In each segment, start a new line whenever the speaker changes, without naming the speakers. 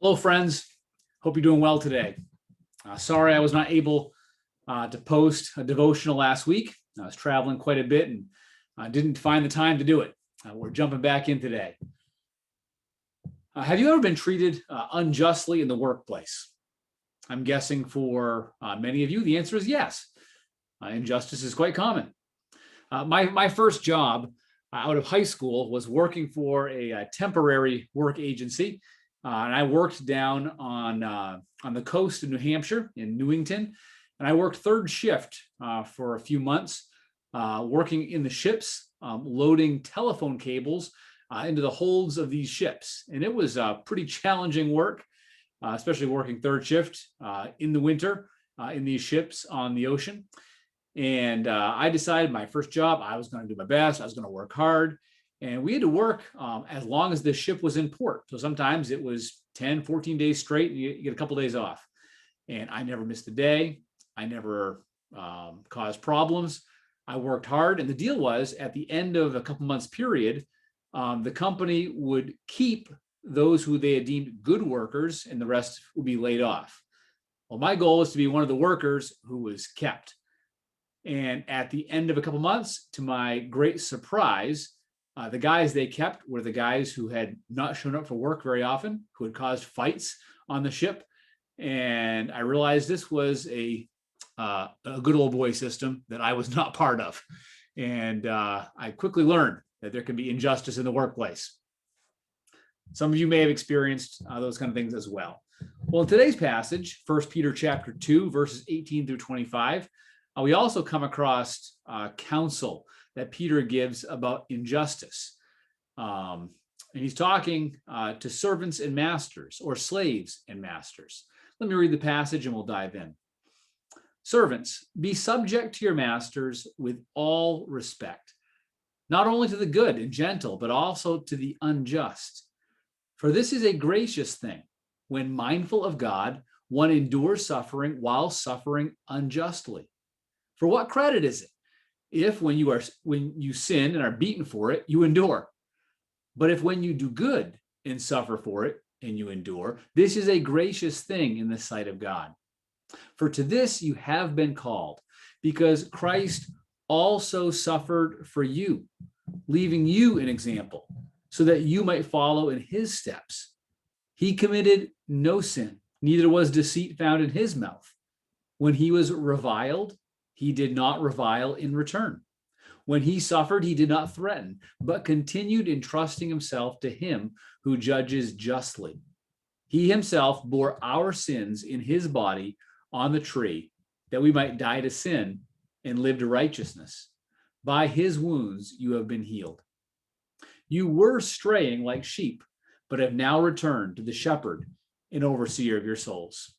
Hello, friends. Hope you're doing well today. Sorry I was not able to post a devotional last week. I was traveling quite a bit and didn't find the time to do it. We're jumping back in today. Have you ever been treated unjustly in the workplace? I'm guessing for many of you, the answer is yes. Injustice is quite common. My first job out of high school was working for a temporary work agency. And I worked down on the coast of New Hampshire in Newington, and I worked third shift for a few months, working in the ships, loading telephone cables into the holds of these ships. And it was pretty challenging work, especially working third shift in the winter in these ships on the ocean. And I decided my first job, I was going to do my best. I was going to work hard. And we had to work as long as the ship was in port. So sometimes it was 10, 14 days straight, and you get a couple of days off. And I never missed a day. I never caused problems. I worked hard. And the deal was at the end of a couple months period, the company would keep those who they had deemed good workers, and the rest would be laid off. Well, my goal was to be one of the workers who was kept. And at the end of a couple months, to my great surprise, the guys they kept were the guys who had not shown up for work very often, who had caused fights on the ship. And I realized this was a good old boy system that I was not part of. And I quickly learned that there can be injustice in the workplace. Some of you may have experienced those kind of things as well. Well, in today's passage, 1 Peter chapter 2, verses 18 through 25, we also come across counsel that Peter gives about injustice. And he's talking to servants and masters, or slaves and masters. Let me read the passage and we'll dive in. Servants, be subject to your masters with all respect, not only to the good and gentle, but also to the unjust. For this is a gracious thing. When mindful of God, one endures suffering while suffering unjustly. For what credit is it if when you sin and are beaten for it, you endure? But if when you do good and suffer for it and you endure, this is a gracious thing in the sight of God. For to this you have been called, because Christ also suffered for you, leaving you an example, so that you might follow in his steps. He committed no sin, neither was deceit found in his mouth. When he was reviled, he did not revile in return. When he suffered, he did not threaten, but continued entrusting himself to him who judges justly. He himself bore our sins in his body on the tree, that we might die to sin and live to righteousness. By his wounds you have been healed. You were straying like sheep, but have now returned to the shepherd and overseer of your souls.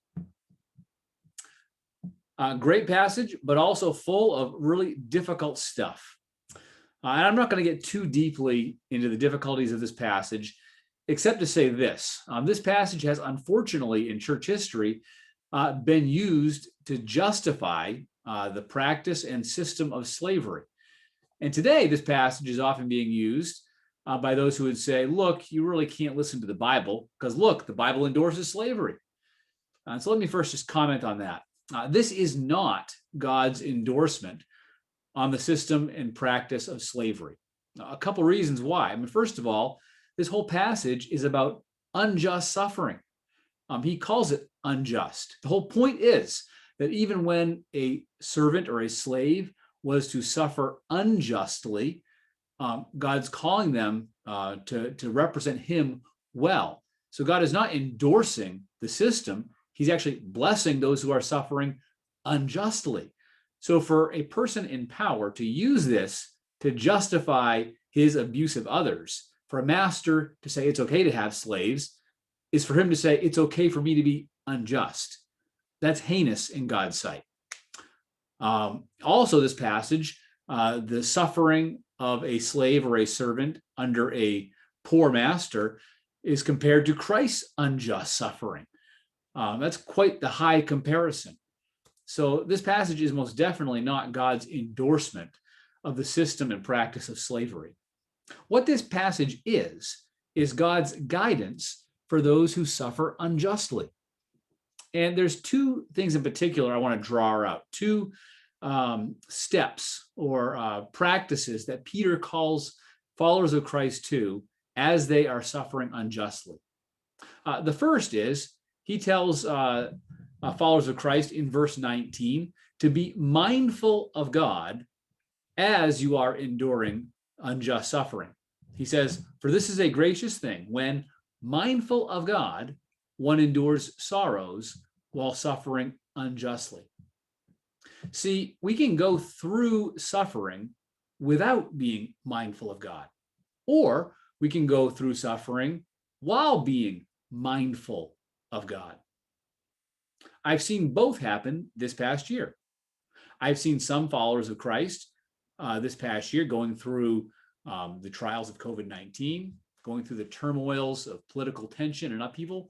Great passage, but also full of really difficult stuff. And I'm not going to get too deeply into the difficulties of this passage, except to say this. This passage has, unfortunately, in church history, been used to justify the practice and system of slavery. And today, this passage is often being used by those who would say, look, you really can't listen to the Bible, because look, the Bible endorses slavery. So let me first just comment on that. This is not God's endorsement on the system and practice of slavery. A couple reasons why. I mean, first of all, this whole passage is about unjust suffering. He calls it unjust. The whole point is that even when a servant or a slave was to suffer unjustly, God's calling them to represent him well. So God is not endorsing the system. He's actually blessing those who are suffering unjustly. So for a person in power to use this to justify his abuse of others, for a master to say it's okay to have slaves, is for him to say it's okay for me to be unjust. That's heinous in God's sight. Also, this passage, the suffering of a slave or a servant under a poor master is compared to Christ's unjust suffering. That's quite the high comparison. So this passage is most definitely not God's endorsement of the system and practice of slavery. What this passage is God's guidance for those who suffer unjustly. And there's two things in particular I want to draw out, two steps or practices that Peter calls followers of Christ to as they are suffering unjustly. The first is he tells followers of Christ in verse 19 to be mindful of God as you are enduring unjust suffering. He says, for this is a gracious thing when mindful of God, one endures sorrows while suffering unjustly. See, we can go through suffering without being mindful of God, or we can go through suffering while being mindful of God. I've seen both happen this past year. I've seen some followers of Christ this past year going through the trials of COVID-19, going through the turmoils of political tension and upheaval,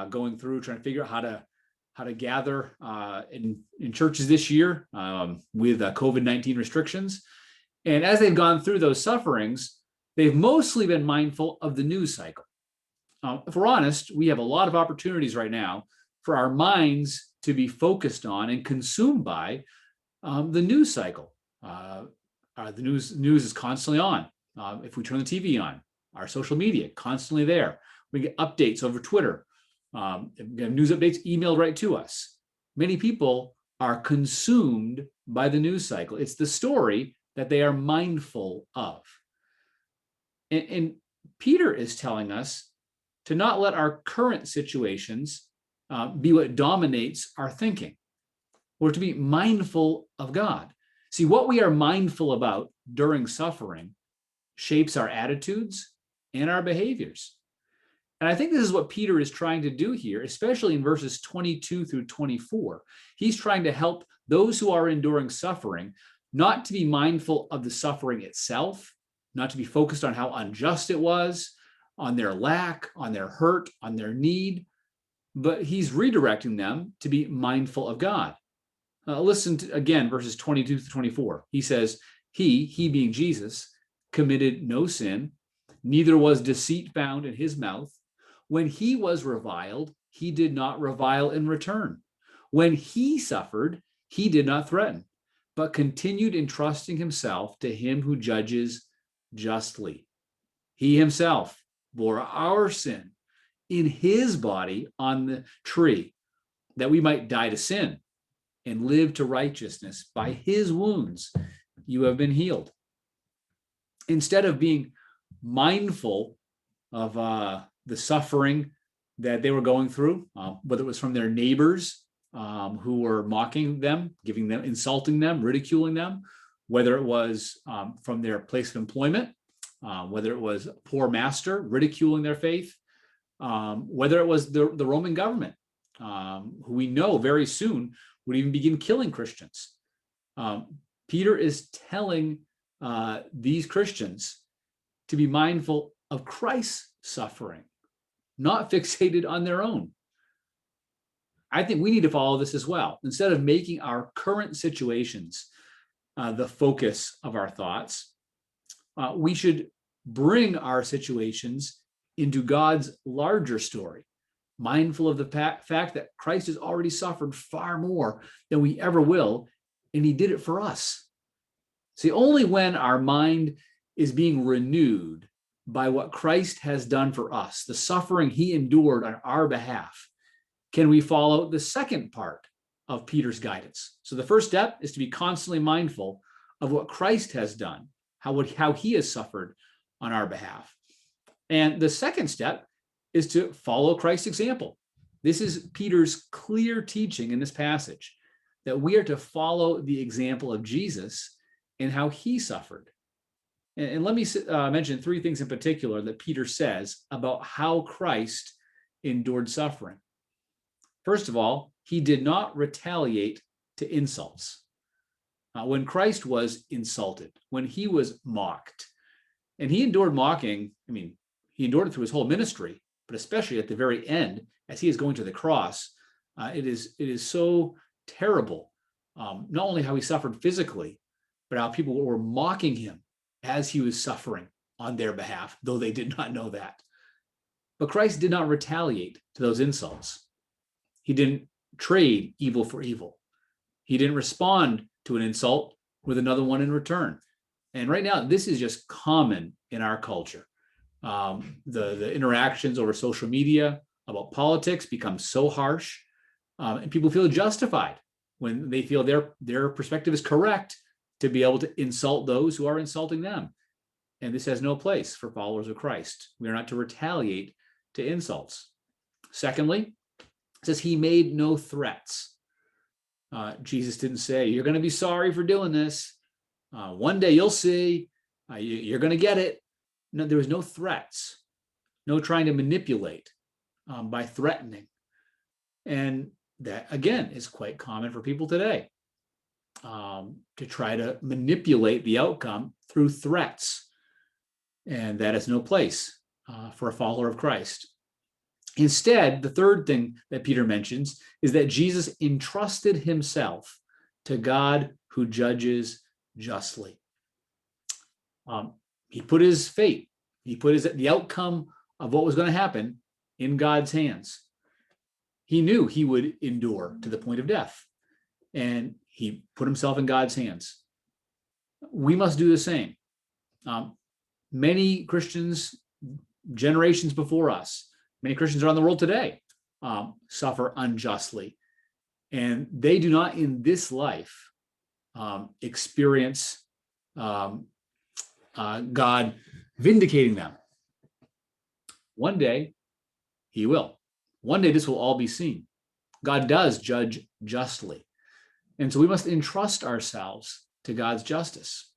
going through trying to figure out how to gather in churches this year with COVID-19 restrictions. And as they've gone through those sufferings, they've mostly been mindful of the news cycle. If we're honest, we have a lot of opportunities right now for our minds to be focused on and consumed by the news cycle. The news is constantly on. If we turn the TV on, our social media constantly there. We get updates over Twitter. We have news updates emailed right to us. Many people are consumed by the news cycle. It's the story that they are mindful of. And Peter is telling us to not let our current situations be what dominates our thinking. We're to be mindful of God. See, what we are mindful about during suffering shapes our attitudes and our behaviors. And I think this is what Peter is trying to do here, especially in verses 22 through 24. He's trying to help those who are enduring suffering not to be mindful of the suffering itself, not to be focused on how unjust it was, on their lack, on their hurt, on their need, but he's redirecting them to be mindful of God. Listen to, again, verses 22 to 24. He says, he being Jesus, committed no sin, neither was deceit found in his mouth. When he was reviled, he did not revile in return. When he suffered, he did not threaten, but continued entrusting himself to him who judges justly. He himself bore our sin in his body on the tree, that we might die to sin and live to righteousness. By his wounds you have been healed. Instead of being mindful of the suffering that they were going through, whether it was from their neighbors who were mocking them, insulting them, ridiculing them, whether it was from their place of employment, whether it was a poor master ridiculing their faith, whether it was the Roman government, who we know very soon would even begin killing Christians. Peter is telling these Christians to be mindful of Christ's suffering, not fixated on their own. I think we need to follow this as well. Instead of making our current situations the focus of our thoughts, we should bring our situations into God's larger story, mindful of the fact that Christ has already suffered far more than we ever will, and he did it for us. See, only when our mind is being renewed by what Christ has done for us, the suffering he endured on our behalf, can we follow the second part of Peter's guidance. So the first step is to be constantly mindful of what Christ has done, how he has suffered on our behalf. And the second step is to follow Christ's example. This is Peter's clear teaching in this passage, that we are to follow the example of Jesus and how he suffered. And let me mention three things in particular that Peter says about how Christ endured suffering. First of all, he did not retaliate to insults. When Christ was insulted, when he was mocked, and he endured mocking, he endured it through his whole ministry, but especially at the very end, as he is going to the cross, it is so terrible, not only how he suffered physically, but how people were mocking him as he was suffering on their behalf, though they did not know that. But Christ did not retaliate to those insults. He didn't trade evil for evil. He didn't respond to an insult with another one in return. And right now, this is just common in our culture. The interactions over social media about politics become so harsh, and people feel justified when they feel their perspective is correct to be able to insult those who are insulting them. And this has no place for followers of Christ. We are not to retaliate to insults. Secondly, it says he made no threats. Jesus didn't say, you're going to be sorry for doing this. One day you'll see, you're going to get it. No, there was no threats, no trying to manipulate by threatening. And that, again, is quite common for people today, to try to manipulate the outcome through threats. And that is no place for a follower of Christ. Instead, the third thing that Peter mentions is that Jesus entrusted himself to God who judges justly. He put his fate, the outcome of what was going to happen in God's hands. He knew he would endure to the point of death, and he put himself in God's hands. We must do the same. Many Christians, generations before us, many Christians around the world today, suffer unjustly, and they do not in this life experience God vindicating them. One day, he will. One day, this will all be seen. God does judge justly. And so we must entrust ourselves to God's justice.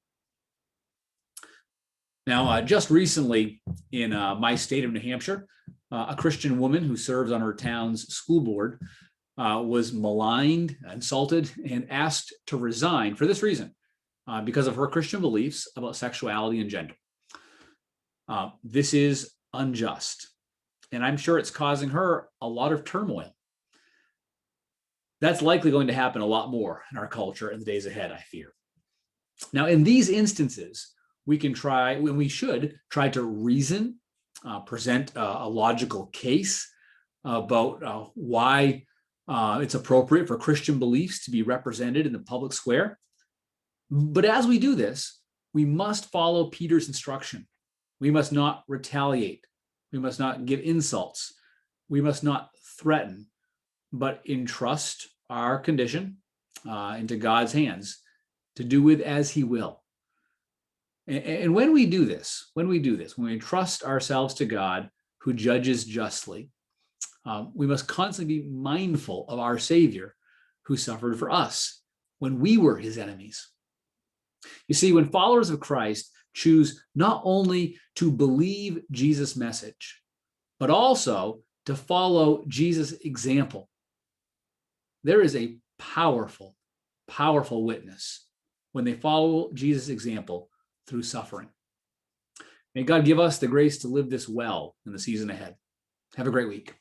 Now, just recently in my state of New Hampshire, a Christian woman who serves on her town's school board was maligned, insulted, and asked to resign for this reason, because of her Christian beliefs about sexuality and gender. This is unjust, and I'm sure it's causing her a lot of turmoil. That's likely going to happen a lot more in our culture in the days ahead, I fear. Now, in these instances, we should try to reason, present a logical case about why it's appropriate for Christian beliefs to be represented in the public square. But as we do this, we must follow Peter's instruction. We must not retaliate. We must not give insults. We must not threaten, but entrust our condition into God's hands to do with as he will. And when we do this, when we entrust ourselves to God who judges justly, we must constantly be mindful of our Savior who suffered for us when we were his enemies. You see, when followers of Christ choose not only to believe Jesus' message, but also to follow Jesus' example, there is a powerful, powerful witness when they follow Jesus' example through suffering. May God give us the grace to live this well in the season ahead. Have a great week.